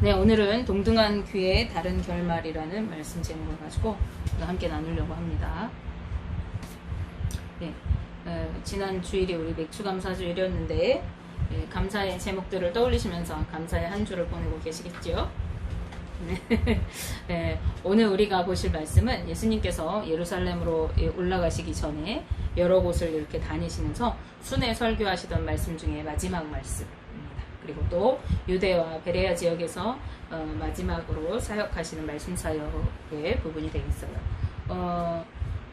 네, 오늘은 동등한 귀의 다른 결말이라는 말씀 제목을 가지고 함께 나누려고 합니다. 네, 지난 주일이 우리 맥주감사주일이었는데 감사의 제목들을 떠올리시면서 감사의 한 주를 보내고 계시겠죠? 네, 오늘 우리가 보실 말씀은 예수님께서 예루살렘으로 올라가시기 전에 여러 곳을 이렇게 다니시면서 순회 설교하시던 말씀 중에 마지막 말씀입니다. 그리고 또 유대와 베레아 지역에서 마지막으로 사역하시는 말씀 사역의 부분이 되겠어요.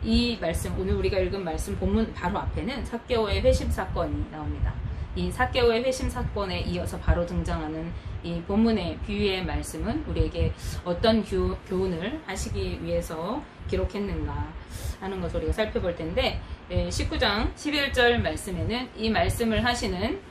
이 말씀, 오늘 우리가 읽은 말씀 본문 바로 앞에는 삭개오의 회심 사건이 나옵니다. 이 삭개오의 회심 사건에 이어서 바로 등장하는 이 본문의 비유의 말씀은 우리에게 어떤 교훈을 하시기 위해서 기록했는가 하는 것을 우리가 살펴볼 텐데, 19장 11절 말씀에는 이 말씀을 하시는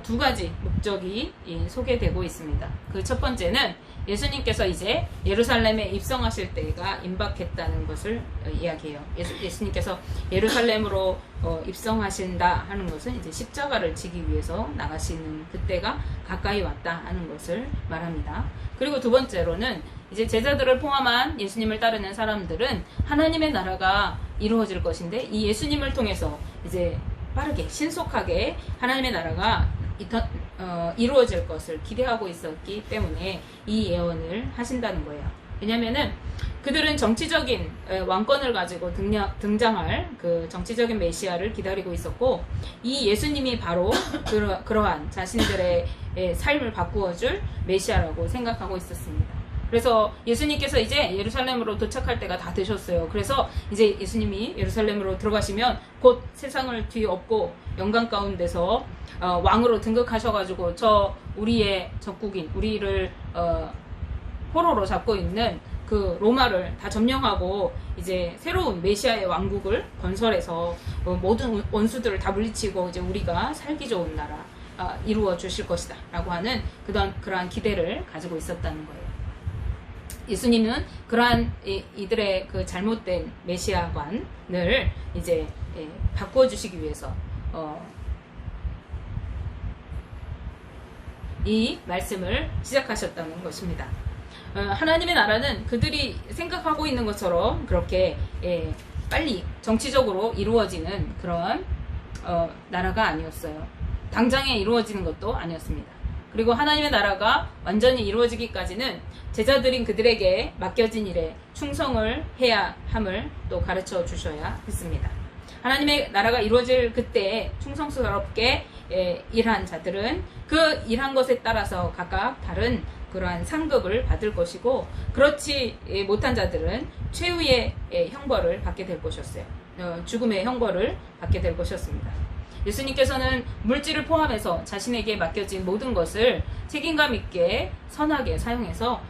두 가지 목적이 소개되고 있습니다. 그 첫 번째는 예수님께서 이제 예루살렘에 입성하실 때가 임박했다는 것을 이야기해요. 예수님께서 예루살렘으로 입성하신다 하는 것은 이제 십자가를 지기 위해서 나가시는 그때가 가까이 왔다 하는 것을 말합니다. 그리고 두 번째로는 이제 제자들을 포함한 예수님을 따르는 사람들은 하나님의 나라가 이루어질 것인데, 이 예수님을 통해서 이제 빠르게 신속하게 하나님의 나라가 이루어질 것을 기대하고 있었기 때문에 이 예언을 하신다는 거예요. 왜냐하면은 그들은 정치적인 왕권을 가지고 등장할 그 정치적인 메시아를 기다리고 있었고, 이 예수님이 바로 그러한 자신들의 삶을 바꾸어줄 메시아라고 생각하고 있었습니다. 그래서 예수님께서 이제 예루살렘으로 도착할 때가 다 되셨어요. 그래서 이제 예수님이 예루살렘으로 들어가시면 곧 세상을 뒤엎고 영광 가운데서 왕으로 등극하셔가지고 우리의 적국인, 우리를 포로로 잡고 있는 그 로마를 다 점령하고 이제 새로운 메시아의 왕국을 건설해서 모든 원수들을 다 물리치고 이제 우리가 살기 좋은 나라 이루어 주실 것이다 라고 하는 그러한 기대를 가지고 있었다는 거예요. 예수님은 그러한 이들의 그 잘못된 메시아관을 이제 바꾸어 주시기 위해서 이 말씀을 시작하셨다는 것입니다. 하나님의 나라는 그들이 생각하고 있는 것처럼 그렇게 빨리 정치적으로 이루어지는 그런 나라가 아니었어요. 당장에 이루어지는 것도 아니었습니다. 그리고 하나님의 나라가 완전히 이루어지기까지는 제자들인 그들에게 맡겨진 일에 충성을 해야 함을 또 가르쳐 주셔야 했습니다. 하나님의 나라가 이루어질 그때 충성스럽게 일한 자들은 그 일한 것에 따라서 각각 다른 그러한 상급을 받을 것이고, 그렇지 못한 자들은 최후의 형벌을 받게 될 것이었어요. 죽음의 형벌을 받게 될 것이었습니다. 예수님께서는 물질을 포함해서 자신에게 맡겨진 모든 것을 책임감 있게 선하게 사용해서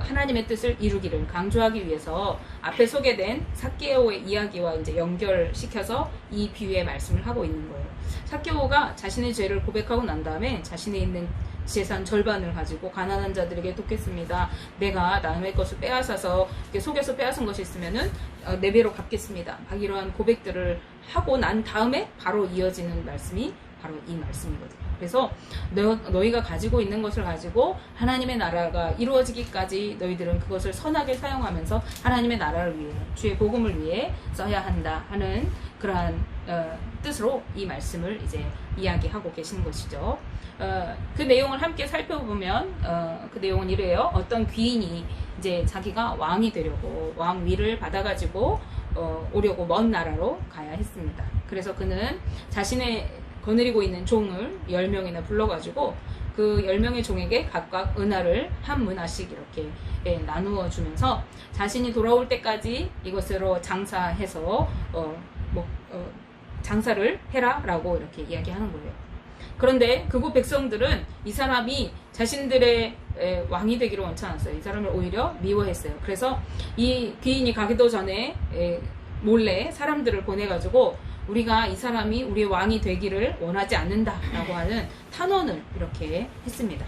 하나님의 뜻을 이루기를 강조하기 위해서 앞에 소개된 삭개오의 이야기와 이제 연결시켜서 이 비유의 말씀을 하고 있는 거예요. 삭개오가 자신의 죄를 고백하고 난 다음에 자신의 있는 재산 절반을 가지고 가난한 자들에게 돕겠습니다. 내가 남의 것을 빼앗아서 속여서 빼앗은 것이 있으면은 4배로 갚겠습니다. 이러한 고백들을 하고 난 다음에 바로 이어지는 말씀이 바로 이 말씀이거든요. 그래서 너희가 가지고 있는 것을 가지고 하나님의 나라가 이루어지기까지 너희들은 그것을 선하게 사용하면서 하나님의 나라를 위해, 주의 복음을 위해 써야 한다 하는 그러한 뜻으로 이 말씀을 이제 이야기하고 계시는 것이죠. 그 내용을 함께 살펴보면 그 내용은 이래요. 어떤 귀인이 이제 자기가 왕이 되려고 왕위를 받아가지고 오려고 먼 나라로 가야 했습니다. 그래서 그는 자신의 거느리고 있는 종을 10명이나 불러가지고 그 10명의 종에게 각각 은하를 한 문화씩 이렇게 나누어 주면서 자신이 돌아올 때까지 이것으로 장사해서 장사를 해라 라고 이렇게 이야기하는 거예요. 그런데 그곳 백성들은 이 사람이 자신들의 왕이 되기를 원치 않았어요. 이 사람을 오히려 미워했어요. 그래서 이 귀인이 가기도 전에 몰래 사람들을 보내가지고 우리가 이 사람이 우리의 왕이 되기를 원하지 않는다라고 하는 탄원을 이렇게 했습니다.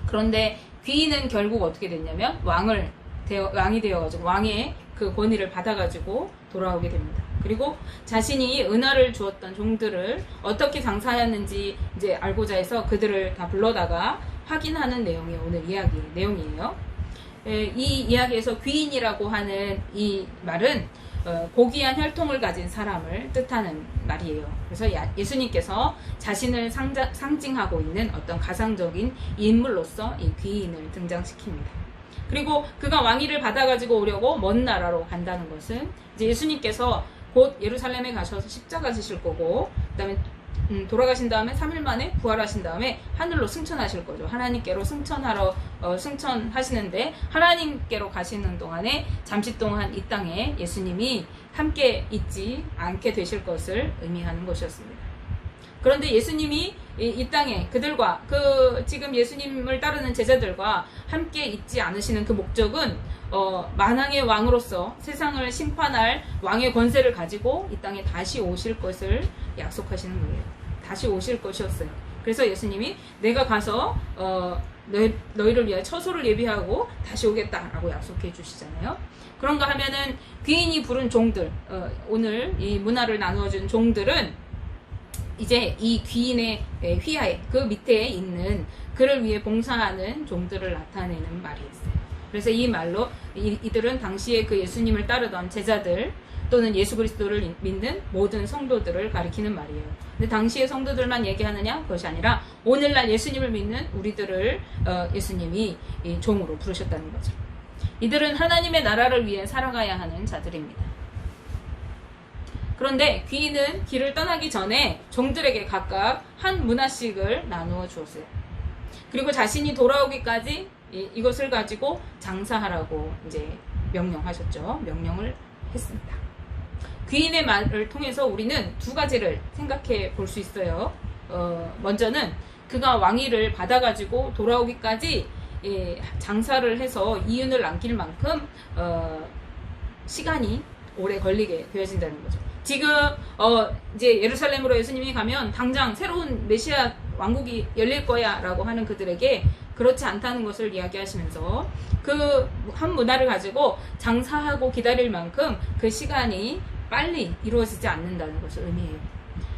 그런데 귀인은 결국 어떻게 됐냐면 왕이 되어가지고 왕의 그 권위를 받아가지고 돌아오게 됩니다. 그리고 자신이 은하를 주었던 종들을 어떻게 장사하였는지 이제 알고자 해서 그들을 다 불러다가 확인하는 내용이 오늘 이야기 내용이에요. 이 이야기에서 귀인이라고 하는 이 말은 고귀한 혈통을 가진 사람을 뜻하는 말이에요. 그래서 예수님께서 자신을 상징하고 있는 어떤 가상적인 인물로서 이 귀인을 등장시킵니다. 그리고 그가 왕위를 받아가지고 오려고 먼 나라로 간다는 것은 이제 예수님께서 곧 예루살렘에 가셔서 십자가 지실 거고, 그 다음에 돌아가신 다음에 3일 만에 부활하신 다음에 하늘로 승천하실 거죠. 하나님께로 승천하시는데, 하나님께로 가시는 동안에 잠시 동안 이 땅에 예수님이 함께 있지 않게 되실 것을 의미하는 것이었습니다. 그런데 예수님이 이 땅에 그들과 지금 예수님을 따르는 제자들과 함께 있지 않으시는 그 목적은 만왕의 왕으로서 세상을 심판할 왕의 권세를 가지고 이 땅에 다시 오실 것을 약속하시는 거예요. 다시 오실 것이었어요. 그래서 예수님이 내가 가서 너희를 위하여 처소를 예비하고 다시 오겠다라고 약속해 주시잖아요. 그런가 하면은 귀인이 부른 종들, 오늘 이 문화를 나누어준 종들은 이제 이 귀인의 휘하에 그 밑에 있는 그를 위해 봉사하는 종들을 나타내는 말이었어요. 그래서 이 말로 이들은 당시에 그 예수님을 따르던 제자들 또는 예수 그리스도를 믿는 모든 성도들을 가리키는 말이에요. 근데 당시의 성도들만 얘기하느냐? 그것이 아니라 오늘날 예수님을 믿는 우리들을 예수님이 종으로 부르셨다는 거죠. 이들은 하나님의 나라를 위해 살아가야 하는 자들입니다. 그런데 귀인은 길을 떠나기 전에 종들에게 각각 한 문화씩을 나누어 주었어요. 그리고 자신이 돌아오기까지 이것을 가지고 장사하라고 이제 명령하셨죠. 명령을 했습니다. 귀인의 말을 통해서 우리는 두 가지를 생각해 볼 수 있어요. 먼저는 그가 왕위를 받아가지고 돌아오기까지 장사를 해서 이윤을 남길 만큼 시간이 오래 걸리게 되어진다는 거죠. 지금 이제 예루살렘으로 예수님이 가면 당장 새로운 메시아 왕국이 열릴 거야 라고 하는 그들에게 그렇지 않다는 것을 이야기하시면서 그 한 문화를 가지고 장사하고 기다릴 만큼 그 시간이 빨리 이루어지지 않는다는 것을 의미해요.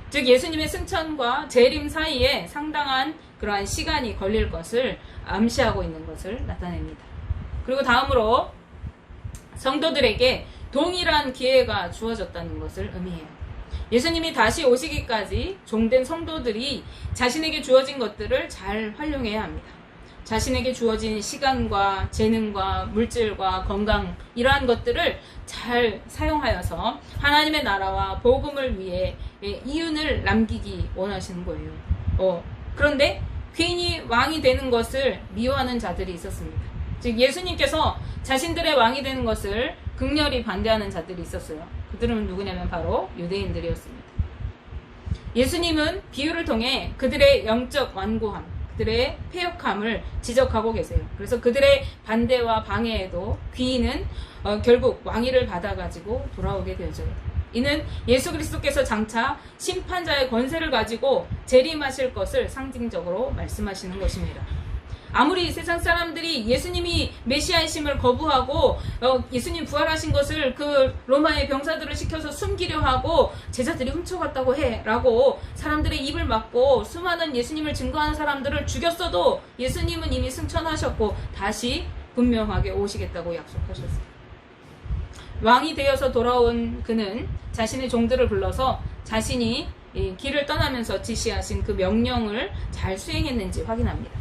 즉 예수님의 승천과 재림 사이에 상당한 그러한 시간이 걸릴 것을 암시하고 있는 것을 나타냅니다. 그리고 다음으로 성도들에게 동일한 기회가 주어졌다는 것을 의미해요. 예수님이 다시 오시기까지 종된 성도들이 자신에게 주어진 것들을 잘 활용해야 합니다. 자신에게 주어진 시간과 재능과 물질과 건강, 이러한 것들을 잘 사용하여서 하나님의 나라와 복음을 위해 이윤을 남기기 원하시는 거예요. 그런데 귀인이 왕이 되는 것을 미워하는 자들이 있었습니다. 즉 예수님께서 자신들의 왕이 되는 것을 극렬히 반대하는 자들이 있었어요. 그들은 누구냐면 바로 유대인들이었습니다. 예수님은 비유를 통해 그들의 영적 완고함, 그들의 패역함을 지적하고 계세요. 그래서 그들의 반대와 방해에도 귀인은 결국 왕위를 받아가지고 돌아오게 되죠. 이는 예수 그리스도께서 장차 심판자의 권세를 가지고 재림하실 것을 상징적으로 말씀하시는 것입니다. 아무리 세상 사람들이 예수님이 메시아이심을 거부하고 예수님 부활하신 것을 그 로마의 병사들을 시켜서 숨기려 하고 제자들이 훔쳐갔다고 해 라고 사람들의 입을 막고 수많은 예수님을 증거하는 사람들을 죽였어도 예수님은 이미 승천하셨고 다시 분명하게 오시겠다고 약속하셨어요. 왕이 되어서 돌아온 그는 자신의 종들을 불러서 자신이 길을 떠나면서 지시하신 그 명령을 잘 수행했는지 확인합니다.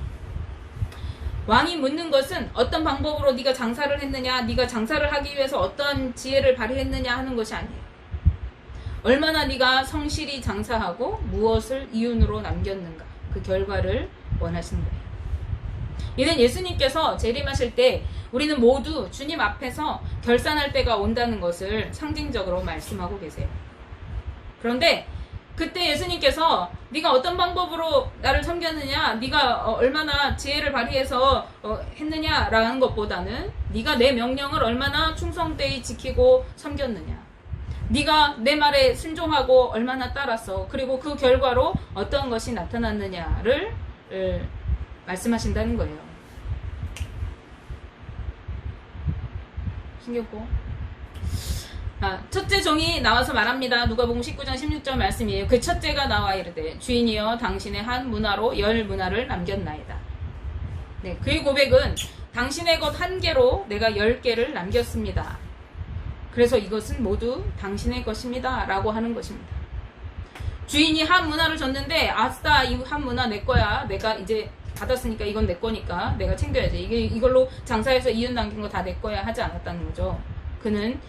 왕이 묻는 것은 어떤 방법으로 네가 장사를 했느냐, 네가 장사를 하기 위해서 어떤 지혜를 발휘했느냐 하는 것이 아니에요. 얼마나 네가 성실히 장사하고 무엇을 이윤으로 남겼는가, 그 결과를 원하시는 거예요. 이는 예수님께서 재림하실 때 우리는 모두 주님 앞에서 결산할 때가 온다는 것을 상징적으로 말씀하고 계세요. 그런데 그때 예수님께서 네가 어떤 방법으로 나를 섬겼느냐, 네가 얼마나 지혜를 발휘해서 했느냐라는 것보다는 네가 내 명령을 얼마나 충성되이 지키고 섬겼느냐, 네가 내 말에 순종하고 얼마나 따랐어, 그리고 그 결과로 어떤 것이 나타났느냐를 말씀하신다는 거예요. 신겼고, 첫째 종이 나와서 말합니다. 누가복음 19장 16절 말씀이에요. 그 첫째가 나와 이르되 주인이여 당신의 한 문화로 열 문화를 남겼나이다. 네, 그의 고백은 당신의 것 한 개로 내가 10개를 남겼습니다. 그래서 이것은 모두 당신의 것입니다. 라고 하는 것입니다. 주인이 한 문화를 줬는데 아싸 이 한 문화 내 거야. 내가 이제 받았으니까 이건 내 거니까 내가 챙겨야지. 이걸로 장사해서 이윤 남긴 거 다 내 거야 하지 않았다는 거죠. 그는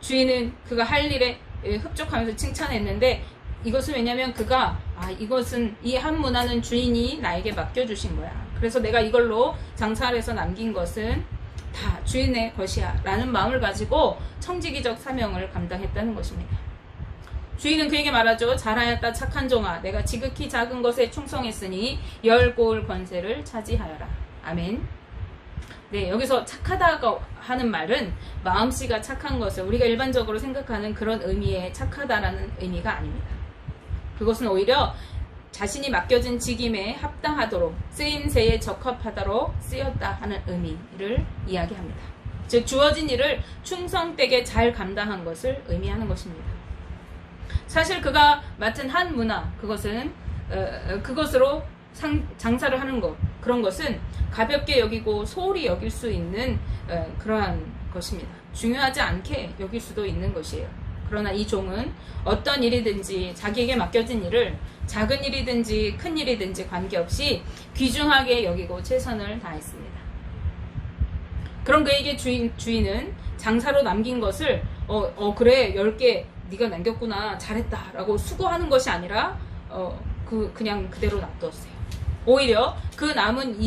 주인은 그가 할 일에 흡족하면서 칭찬했는데 이것은 왜냐면 그가 이것은 이 한 문화는 주인이 나에게 맡겨주신 거야. 그래서 내가 이걸로 장사를 해서 남긴 것은 다 주인의 것이야 라는 마음을 가지고 청지기적 사명을 감당했다는 것입니다. 주인은 그에게 말하죠. 잘하였다 착한 종아, 내가 지극히 작은 것에 충성했으니 10고을 권세를 차지하여라. 아멘. 네, 여기서 착하다고 하는 말은 마음씨가 착한 것을 우리가 일반적으로 생각하는 그런 의미의 착하다라는 의미가 아닙니다. 그것은 오히려 자신이 맡겨진 직임에 합당하도록 쓰임새에 적합하도록 쓰였다 하는 의미를 이야기합니다. 즉 주어진 일을 충성되게 잘 감당한 것을 의미하는 것입니다. 사실 그가 맡은 한 문화, 그것은 그것으로 장사를 하는 것, 그런 것은 가볍게 여기고 소홀히 여길 수 있는 그러한 것입니다. 중요하지 않게 여길 수도 있는 것이에요. 그러나 이 종은 어떤 일이든지 자기에게 맡겨진 일을 작은 일이든지 큰 일이든지 관계없이 귀중하게 여기고 최선을 다했습니다. 그런 그에게 주인은 장사로 남긴 것을 그래 10개 네가 남겼구나 잘했다 라고 수고하는 것이 아니라 그냥 그대로 놔두었어요. 오히려 그 남은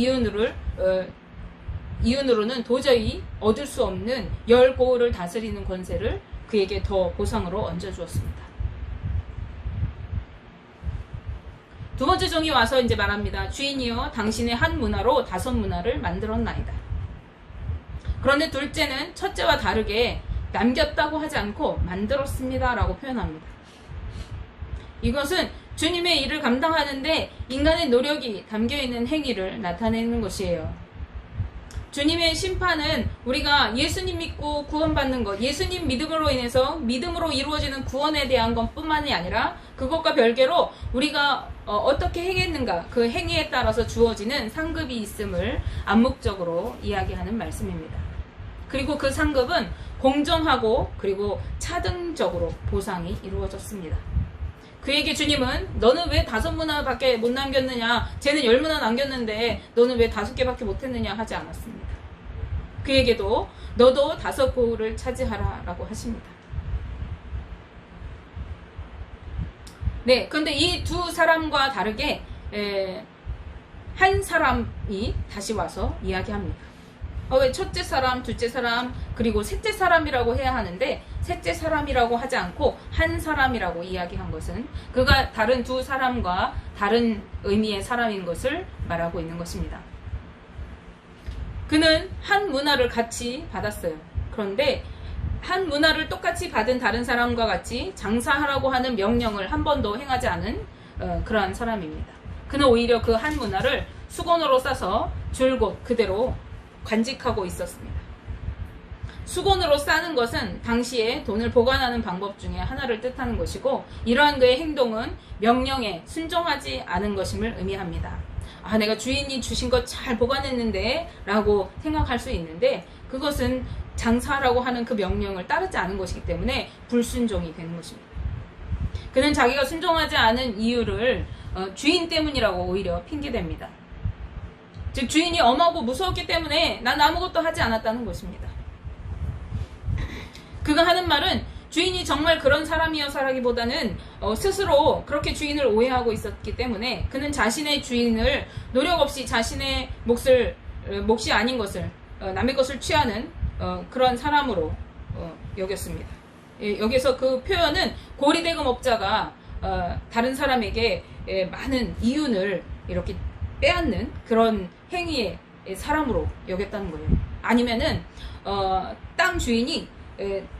이윤으로는 도저히 얻을 수 없는 10고을을 다스리는 권세를 그에게 더 보상으로 얹어주었습니다. 두 번째 종이 와서 이제 말합니다. 주인이여 당신의 한 문화로 5문화를 만들었나이다. 그런데 둘째는 첫째와 다르게 남겼다고 하지 않고 만들었습니다 라고 표현합니다. 이것은 주님의 일을 감당하는데 인간의 노력이 담겨있는 행위를 나타내는 것이에요. 주님의 심판은 우리가 예수님 믿고 구원받는 것, 예수님 믿음으로 인해서 믿음으로 이루어지는 구원에 대한 것뿐만이 아니라 그것과 별개로 우리가 어떻게 행했는가, 그 행위에 따라서 주어지는 상급이 있음을 암묵적으로 이야기하는 말씀입니다. 그리고 그 상급은 공정하고 그리고 차등적으로 보상이 이루어졌습니다. 그에게 주님은 너는 왜 5문화밖에 못 남겼느냐, 쟤는 10문화 남겼는데 너는 왜 5개밖에 못했느냐 하지 않았습니다. 그에게도 너도 5고을을 차지하라 라고 하십니다. 네, 그런데 이 두 사람과 다르게 한 사람이 다시 와서 이야기합니다. 왜 첫째 사람, 둘째 사람, 그리고 셋째 사람이라고 해야 하는데 셋째 사람이라고 하지 않고 한 사람이라고 이야기한 것은 그가 다른 두 사람과 다른 의미의 사람인 것을 말하고 있는 것입니다. 그는 한 문화를 같이 받았어요. 그런데 한 문화를 똑같이 받은 다른 사람과 같이 장사하라고 하는 명령을 한 번도 행하지 않은 그러한 사람입니다. 그는 오히려 그 한 문화를 수건으로 싸서 줄곧 그대로 간직하고 있었습니다. 수건으로 싸는 것은 당시에 돈을 보관하는 방법 중에 하나를 뜻하는 것이고 이러한 그의 행동은 명령에 순종하지 않은 것임을 의미합니다. 내가 주인이 주신 것 잘 보관했는데 라고 생각할 수 있는데 그것은 장사라고 하는 그 명령을 따르지 않은 것이기 때문에 불순종이 되는 것입니다. 그는 자기가 순종하지 않은 이유를 주인 때문이라고 오히려 핑계댑니다. 즉 주인이 엄하고 무서웠기 때문에 난 아무것도 하지 않았다는 것입니다. 그가 하는 말은 주인이 정말 그런 사람이어서라기보다는 스스로 그렇게 주인을 오해하고 있었기 때문에 그는 자신의 주인을 노력 없이 자신의 몫이 아닌 것을 남의 것을 취하는 그런 사람으로 여겼습니다. 여기서 그 표현은 고리대금업자가 다른 사람에게 많은 이윤을 이렇게 빼앗는 그런 행위의 사람으로 여겼다는 거예요. 아니면은 땅 주인이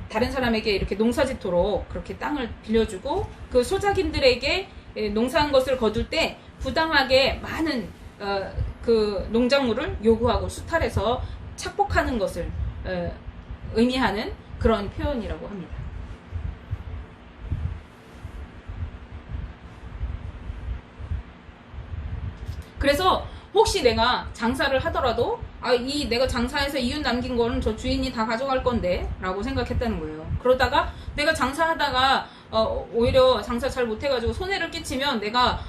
다른 사람에게 이렇게 농사짓도록 그렇게 땅을 빌려주고 그 소작인들에게 농사한 것을 거둘 때 부당하게 많은 그 농작물을 요구하고 수탈해서 착복하는 것을 의미하는 그런 표현이라고 합니다. 그래서 혹시 내가 장사를 하더라도 이 내가 장사해서 이윤 남긴 거는 저 주인이 다 가져갈 건데 라고 생각했다는 거예요. 그러다가 내가 장사하다가 오히려 장사 잘 못해가지고 손해를 끼치면 내가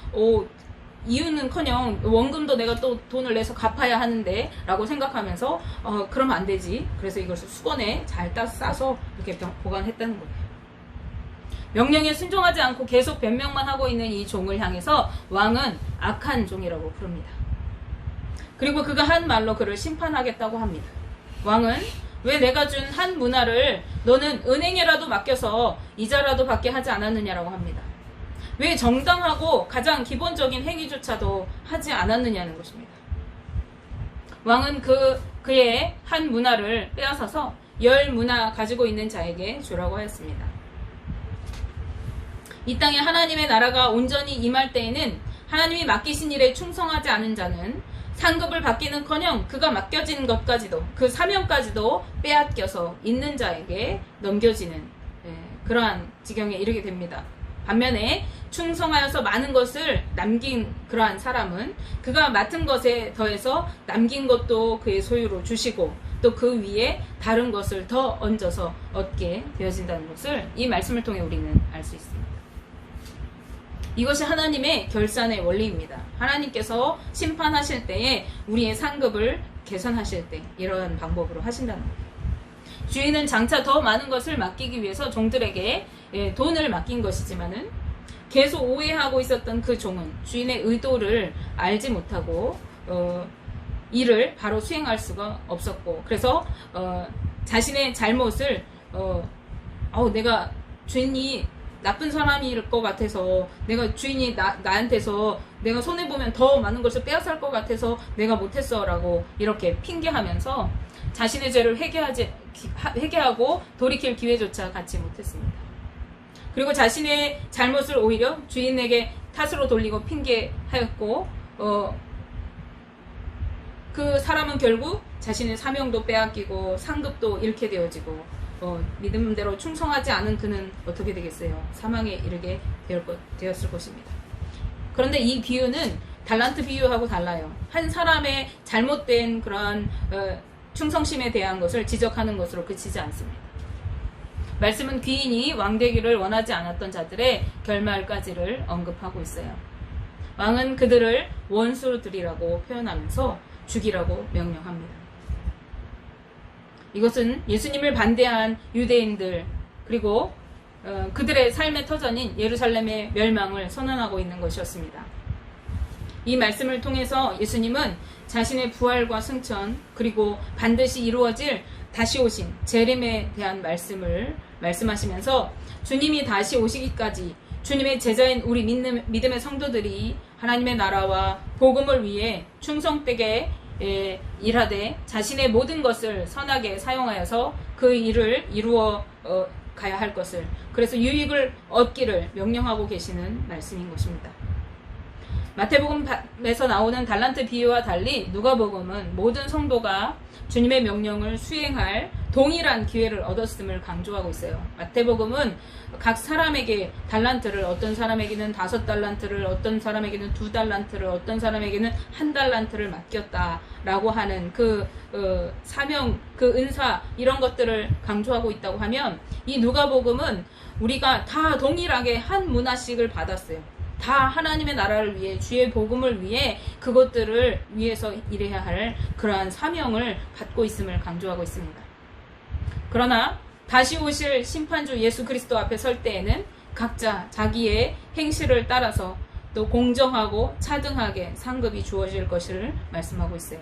이윤은커녕 원금도 내가 또 돈을 내서 갚아야 하는데 라고 생각하면서 그러면 안 되지. 그래서 이것을 수건에 잘 싸서 이렇게 보관했다는 거예요. 명령에 순종하지 않고 계속 변명만 하고 있는 이 종을 향해서 왕은 악한 종이라고 부릅니다. 그리고 그가 한 말로 그를 심판하겠다고 합니다. 왕은 왜 내가 준 한 문화를 너는 은행에라도 맡겨서 이자라도 받게 하지 않았느냐라고 합니다. 왜 정당하고 가장 기본적인 행위조차도 하지 않았느냐는 것입니다. 왕은 그의 한 문화를 빼앗아서 10문화 가지고 있는 자에게 주라고 하였습니다. 이 땅에 하나님의 나라가 온전히 임할 때에는 하나님이 맡기신 일에 충성하지 않은 자는 상급을 받기는커녕 그가 맡겨진 것까지도 그 사명까지도 빼앗겨서 있는 자에게 넘겨지는 그러한 지경에 이르게 됩니다. 반면에 충성하여서 많은 것을 남긴 그러한 사람은 그가 맡은 것에 더해서 남긴 것도 그의 소유로 주시고 또 그 위에 다른 것을 더 얹어서 얻게 되어진다는 것을 이 말씀을 통해 우리는 알 수 있습니다. 이것이 하나님의 결산의 원리입니다. 하나님께서 심판하실 때에 우리의 상급을 계산하실 때 이러한 방법으로 하신다는 거예요. 주인은 장차 더 많은 것을 맡기기 위해서 종들에게 돈을 맡긴 것이지만은 계속 오해하고 있었던 그 종은 주인의 의도를 알지 못하고 일을 바로 수행할 수가 없었고, 그래서 자신의 잘못을 내가 주인이 나쁜 사람일 것 같아서, 내가 주인이 나한테서 내가 손해보면 더 많은 것을 빼앗을 것 같아서 내가 못했어 라고 이렇게 핑계하면서 자신의 죄를 회개하고 돌이킬 기회조차 갖지 못했습니다. 그리고 자신의 잘못을 오히려 주인에게 탓으로 돌리고 핑계하였고, 그 사람은 결국 자신의 사명도 빼앗기고 상급도 잃게 되어지고, 믿음대로 충성하지 않은 그는 어떻게 되겠어요? 사망에 이르게 되었을 것입니다. 그런데 이 비유는 달란트 비유하고 달라요. 한 사람의 잘못된 그러한 충성심에 대한 것을 지적하는 것으로 그치지 않습니다. 말씀은 귀인이 왕되기를 원하지 않았던 자들의 결말까지를 언급하고 있어요. 왕은 그들을 원수들이라고 표현하면서 죽이라고 명령합니다. 이것은 예수님을 반대한 유대인들 그리고 그들의 삶의 터전인 예루살렘의 멸망을 선언하고 있는 것이었습니다. 이 말씀을 통해서 예수님은 자신의 부활과 승천 그리고 반드시 이루어질 다시 오신 재림에 대한 말씀을 말씀하시면서 주님이 다시 오시기까지 주님의 제자인 우리 믿음의 성도들이 하나님의 나라와 복음을 위해 충성되게 일하되 자신의 모든 것을 선하게 사용하여서 그 일을 이루어 가야 할 것을, 그래서 유익을 얻기를 명령하고 계시는 말씀인 것입니다. 마태복음에서 나오는 달란트 비유와 달리 누가복음은 모든 성도가 주님의 명령을 수행할 동일한 기회를 얻었음을 강조하고 있어요. 마태복음은 각 사람에게 달란트를, 어떤 사람에게는 5달란트를, 어떤 사람에게는 2달란트를, 어떤 사람에게는 1달란트를 맡겼다라고 하는 그 사명, 그 은사 이런 것들을 강조하고 있다고 하면, 이 누가복음은 우리가 다 동일하게 한 문화씩을 받았어요. 다 하나님의 나라를 위해, 주의 복음을 위해 그것들을 위해서 일해야 할 그러한 사명을 받고 있음을 강조하고 있습니다. 그러나 다시 오실 심판주 예수 그리스도 앞에 설 때에는 각자 자기의 행실을 따라서 또 공정하고 차등하게 상급이 주어질 것을 말씀하고 있어요.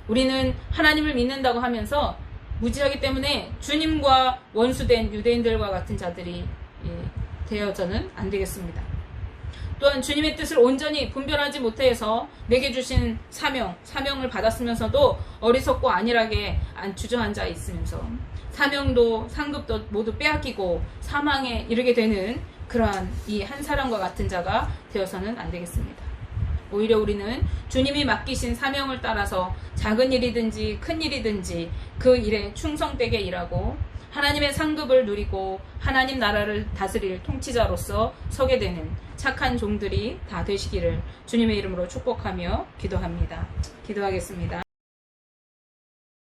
우리는 하나님을 믿는다고 하면서 무지하기 때문에 주님과 원수된 유대인들과 같은 자들이 되어서는 안 되겠습니다. 또한 주님의 뜻을 온전히 분별하지 못해서 내게 주신 사명을 받았으면서도 어리석고 안일하게 주저앉아 있으면서 사명도 상급도 모두 빼앗기고 사망에 이르게 되는 그러한 이 한 사람과 같은 자가 되어서는 안 되겠습니다. 오히려 우리는 주님이 맡기신 사명을 따라서 작은 일이든지 큰 일이든지 그 일에 충성되게 일하고 하나님의 상급을 누리고 하나님 나라를 다스릴 통치자로서 서게 되는 착한 종들이 다 되시기를 주님의 이름으로 축복하며 기도합니다. 기도하겠습니다.